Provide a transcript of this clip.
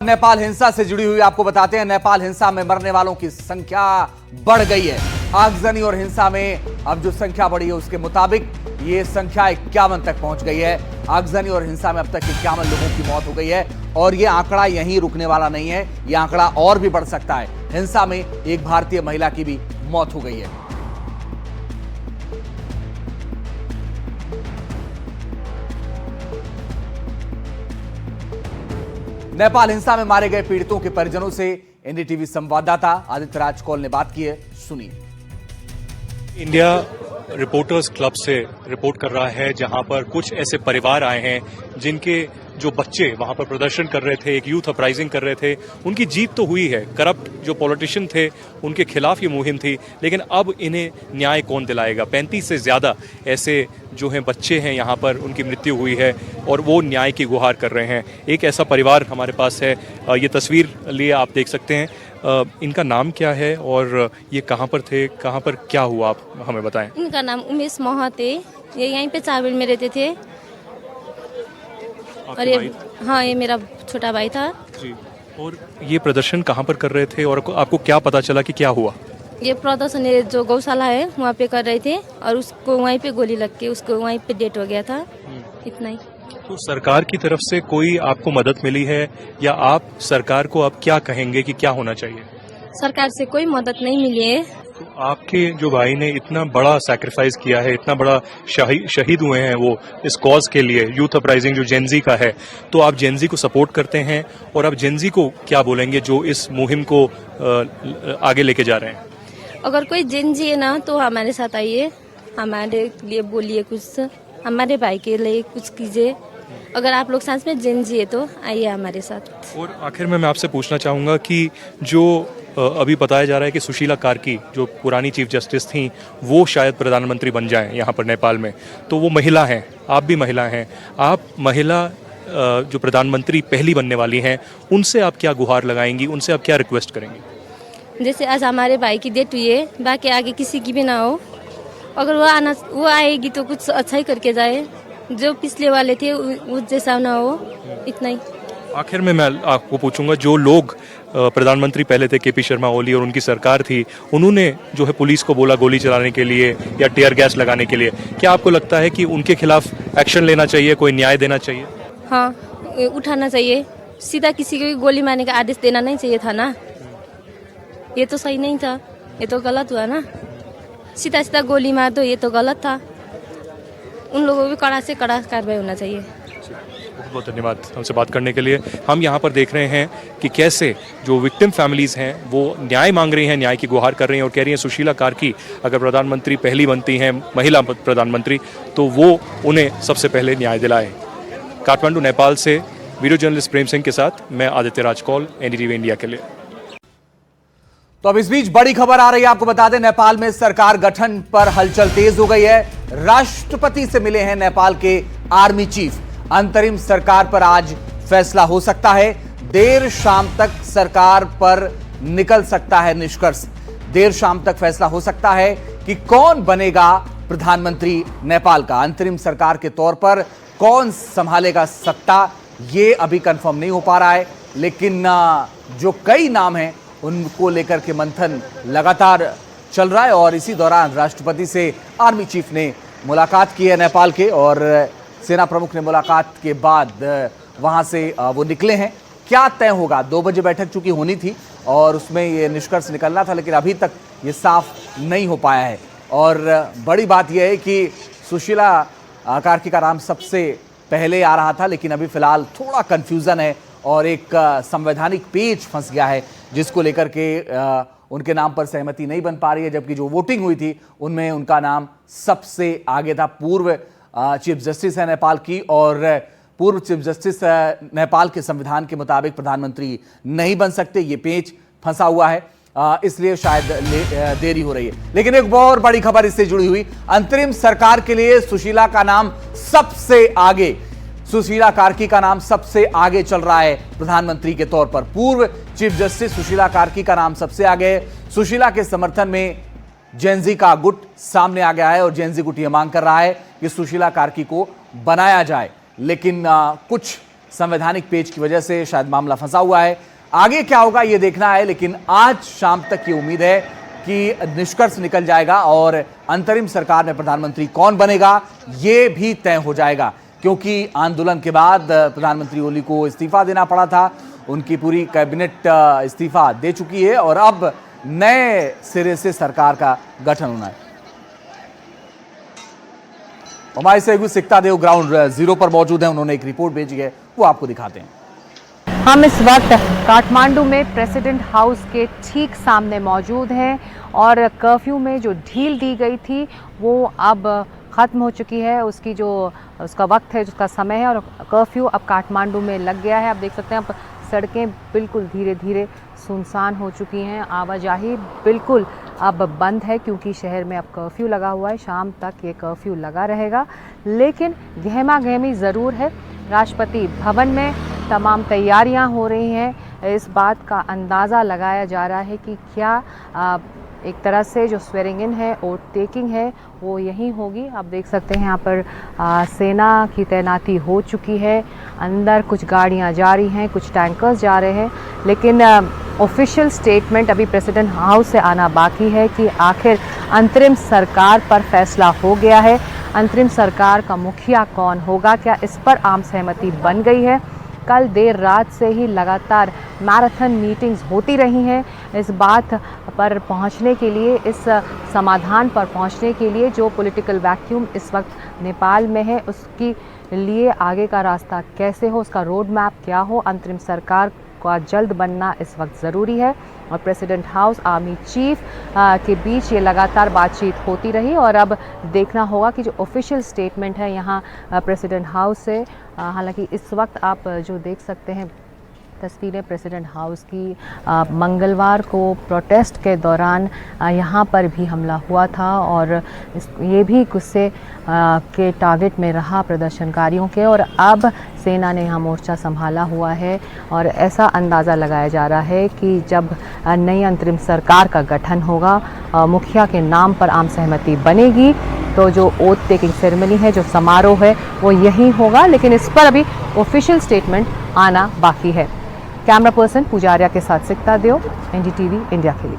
नेपाल हिंसा से जुड़ी हुई आपको बताते हैं। नेपाल हिंसा में मरने वालों की संख्या बढ़ गई है। आगजनी और हिंसा में अब जो संख्या बढ़ी है उसके मुताबिक ये संख्या 51 तक पहुंच गई है। आगजनी और हिंसा में अब तक 51 लोगों की मौत हो गई है और ये आंकड़ा यहीं रुकने वाला नहीं है, ये आंकड़ा और भी बढ़ सकता है। हिंसा में एक भारतीय महिला की भी मौत हो गई है। नेपाल हिंसा में मारे गए पीड़ितों के परिजनों से एनडीटीवी संवाददाता आदित्य राज कौल ने बात की है, सुनिए। इंडिया रिपोर्टर्स क्लब से रिपोर्ट कर रहा है जहां पर कुछ ऐसे परिवार आए हैं जिनके जो बच्चे वहां पर प्रदर्शन कर रहे थे, एक यूथ अपराइजिंग कर रहे थे। उनकी जीत तो हुई है, करप्ट जो पॉलिटिशियन थे उनके खिलाफ ये मुहिम थी, लेकिन अब इन्हें न्याय कौन दिलाएगा। 35 से ज्यादा ऐसे जो हैं बच्चे हैं यहाँ पर, उनकी मृत्यु हुई है और वो न्याय की गुहार कर रहे हैं। एक ऐसा परिवार हमारे पास है, ये तस्वीर लिए आप देख सकते हैं। इनका नाम क्या है और ये कहाँ पर थे, कहाँ पर क्या हुआ, आप हमें बताएं। इनका नाम उमेश महत है, ये यहीं पे चावल में रहते थे और ये मेरा छोटा भाई था जी। और ये प्रदर्शन कहाँ पर कर रहे थे और आपको क्या पता चला कि क्या हुआ? ये प्रदर्शन जो गौशाला है वहाँ पे कर रहे थे और उसको वहीं पे गोली लग के उसको वहीं पे डेथ हो गया था, इतना ही। तो सरकार की तरफ से कोई आपको मदद मिली है या आप सरकार को अब क्या कहेंगे कि क्या होना चाहिए? सरकार से कोई मदद नहीं मिली है। तो आपके जो भाई ने इतना बड़ा सैक्रिफाइस किया है, इतना बड़ा शहीद हुए हैं वो इस कॉज के लिए, यूथ अपराइजिंग जो जेनजी का है, तो आप जेनजी को सपोर्ट करते हैं और आप जेनजी को क्या बोलेंगे जो इस मुहिम को आगे लेके जा रहे हैं? अगर कोई जेनजी है ना तो हमारे साथ आइए, हमारे लिए बोलिए, कुछ हमारे भाई के लिए कुछ कीजिए। अगर आप लोग सांस में जेनजी है तो आइए हमारे साथ। और आखिर में मैं आपसे पूछना चाहूँगा कि जो अभी बताया जा रहा है कि सुशीला कार्की जो पुरानी चीफ जस्टिस थी वो शायद प्रधानमंत्री बन जाएं यहाँ पर नेपाल में, तो वो महिला हैं, आप भी महिला हैं, आप महिला जो प्रधानमंत्री पहली बनने वाली हैं, उनसे आप क्या गुहार लगाएंगी, उनसे आप क्या रिक्वेस्ट करेंगी? जैसे आज हमारे भाई की डेथ हुई है, बाकी आगे किसी की भी ना हो। अगर वो आएगी तो कुछ अच्छा ही करके जाए, जो पिछले वाले थे उस जैसा ना हो, इतना ही। आखिर में मैं आपको पूछूंगा, जो लोग प्रधानमंत्री पहले थे केपी शर्मा ओली और उनकी सरकार थी, उन्होंने जो है पुलिस को बोला गोली चलाने के लिए या टीयर गैस लगाने के लिए, क्या आपको लगता है कि उनके खिलाफ एक्शन लेना चाहिए, कोई न्याय देना चाहिए? हाँ, उठाना चाहिए। सीधा किसी को गोली मारने का आदेश देना नहीं चाहिए था ना, ये तो सही नहीं था, ये तो गलत हुआ ना। सीधा सीधा गोली मार दो, ये तो गलत था। उन लोगों को भी कड़ा से कड़ा कार्रवाई होना चाहिए। बहुत बहुत धन्यवाद हमसे बात करने के लिए। हम यहाँ पर देख रहे हैं कि कैसे जो विक्टिम फैमिलीज हैं वो न्याय मांग रही हैं, न्याय की गुहार कर रही हैं और कह रही हैं सुशीला कार्की अगर प्रधानमंत्री पहली बनती हैं, महिला प्रधानमंत्री, तो वो उन्हें सबसे पहले न्याय दिलाए। काठमांडू नेपाल से वीडियो जर्नलिस्ट प्रेम सिंह के साथ मैं आदित्य राज कौल, एनडीटीवी इंडिया के लिए। तो अब इस बीच बड़ी खबर आ रही है, आपको बता दें नेपाल में सरकार गठन पर हलचल तेज हो गई है। राष्ट्रपति से मिले हैं नेपाल के आर्मी चीफ। अंतरिम सरकार पर आज फैसला हो सकता है। देर शाम तक सरकार पर निकल सकता है निष्कर्ष। देर शाम तक फैसला हो सकता है कि कौन बनेगा प्रधानमंत्री नेपाल का। अंतरिम सरकार के तौर पर कौन संभालेगा सत्ता, यह अभी कंफर्म नहीं हो पा रहा है, लेकिन जो कई नाम हैं उनको लेकर के मंथन लगातार चल रहा है और इसी दौरान राष्ट्रपति से आर्मी चीफ ने मुलाकात की है नेपाल के और सेना प्रमुख ने मुलाकात के बाद वहां से वो निकले हैं। क्या तय होगा, 2 बजे बैठक चूंकि होनी थी और उसमें ये निष्कर्ष निकलना था, लेकिन अभी तक ये साफ नहीं हो पाया है। और बड़ी बात यह है कि सुशीला कार्की का नाम सबसे पहले आ रहा था, लेकिन अभी फिलहाल थोड़ा कन्फ्यूजन है और एक संवैधानिक पेच फंस गया है जिसको लेकर के उनके नाम पर सहमति नहीं बन पा रही है, जबकि जो वोटिंग हुई थी उनमें उनका नाम सबसे आगे था। पूर्व चीफ जस्टिस है नेपाल की और पूर्व चीफ जस्टिस नेपाल के संविधान के मुताबिक प्रधानमंत्री नहीं बन सकते, ये पेच फंसा हुआ है, इसलिए शायद देरी हो रही है। लेकिन एक और बड़ी खबर इससे जुड़ी हुई, अंतरिम सरकार के लिए सुशीला का नाम सबसे आगे, सुशीला कार्की का नाम सबसे आगे चल रहा है प्रधानमंत्री के तौर पर। पूर्व चीफ जस्टिस सुशीला कार्की का नाम सबसे आगे है। सुशीला के समर्थन में जेनजी का गुट सामने आ गया है और जेनजी गुट यह मांग कर रहा है कि सुशीला कार्की को बनाया जाए, लेकिन कुछ संवैधानिक पेच की वजह से शायद मामला फंसा हुआ है। आगे क्या होगा ये देखना है, लेकिन आज शाम तक की उम्मीद है कि निष्कर्ष निकल जाएगा और अंतरिम सरकार में प्रधानमंत्री कौन बनेगा ये भी तय हो जाएगा, क्योंकि आंदोलन के बाद प्रधानमंत्री ओली को इस्तीफा देना पड़ा था। उनकी पूरी कैबिनेट इस्तीफा दे चुकी है और अब नए सिरे से सरकार का गठन होना है। हमारे सहयोगी सिकता देव ग्राउंड जीरो पर मौजूद है, उन्होंने एक रिपोर्ट भेजी है, वो आपको दिखाते हैं। हम इस वक्त काठमांडू में प्रेसिडेंट हाउस के ठीक सामने मौजूद हैं और कर्फ्यू में जो ढील दी गई थी वो अब ख़त्म हो चुकी है। उसका वक्त है, उसका समय है और कर्फ्यू अब काठमांडू में लग गया है। आप देख सकते हैं अब सड़कें बिल्कुल धीरे धीरे सुनसान हो चुकी हैं, आवाजाही बिल्कुल अब बंद है क्योंकि शहर में अब कर्फ्यू लगा हुआ है। शाम तक ये कर्फ्यू लगा रहेगा, लेकिन गहमा गहमी ज़रूर है। राष्ट्रपति भवन में तमाम तैयारियां हो रही हैं। इस बात का अंदाज़ा लगाया जा रहा है कि क्या एक तरह से जो स्वेरिंग इन है, ओथ टेकिंग है, वो यहीं होगी। आप देख सकते हैं यहाँ पर सेना की तैनाती हो चुकी है। अंदर कुछ गाड़ियाँ जा रही हैं, कुछ टैंकर्स जा रहे हैं, लेकिन ऑफिशियल स्टेटमेंट अभी प्रेसिडेंट हाउस से आना बाकी है कि आखिर अंतरिम सरकार पर फैसला हो गया है। अंतरिम सरकार का मुखिया कौन होगा, क्या इस पर आम सहमति बन गई है। कल देर रात से ही लगातार मैराथन मीटिंग्स होती रही हैं इस बात पर पहुंचने के लिए, इस समाधान पर पहुंचने के लिए जो पॉलिटिकल वैक्यूम इस वक्त नेपाल में है उसके लिए आगे का रास्ता कैसे हो, उसका रोड मैप क्या हो। अंतरिम सरकार का जल्द बनना इस वक्त ज़रूरी है और प्रेसिडेंट हाउस, आर्मी चीफ के बीच ये लगातार बातचीत होती रही और अब देखना होगा कि जो ऑफिशियल स्टेटमेंट है यहाँ प्रेसिडेंट हाउस से, हालांकि इस वक्त आप जो देख सकते हैं तस्वीरें प्रेसिडेंट हाउस की, मंगलवार को प्रोटेस्ट के दौरान यहाँ पर भी हमला हुआ था और ये भी गुस्से के टारगेट में रहा प्रदर्शनकारियों के, और अब सेना ने यहाँ मोर्चा संभाला हुआ है और ऐसा अंदाज़ा लगाया जा रहा है कि जब नई अंतरिम सरकार का गठन होगा, मुखिया के नाम पर आम सहमति बनेगी, तो जो ओथ टेकिंग सेरेमनी है, जो समारोह है, वो यहीं होगा। लेकिन इस पर अभी ऑफिशियल स्टेटमेंट आना बाकी है। कैमरा पर्सन पुजारिया के साथ सिकता देव, एनडीटीवी इंडिया के लिए।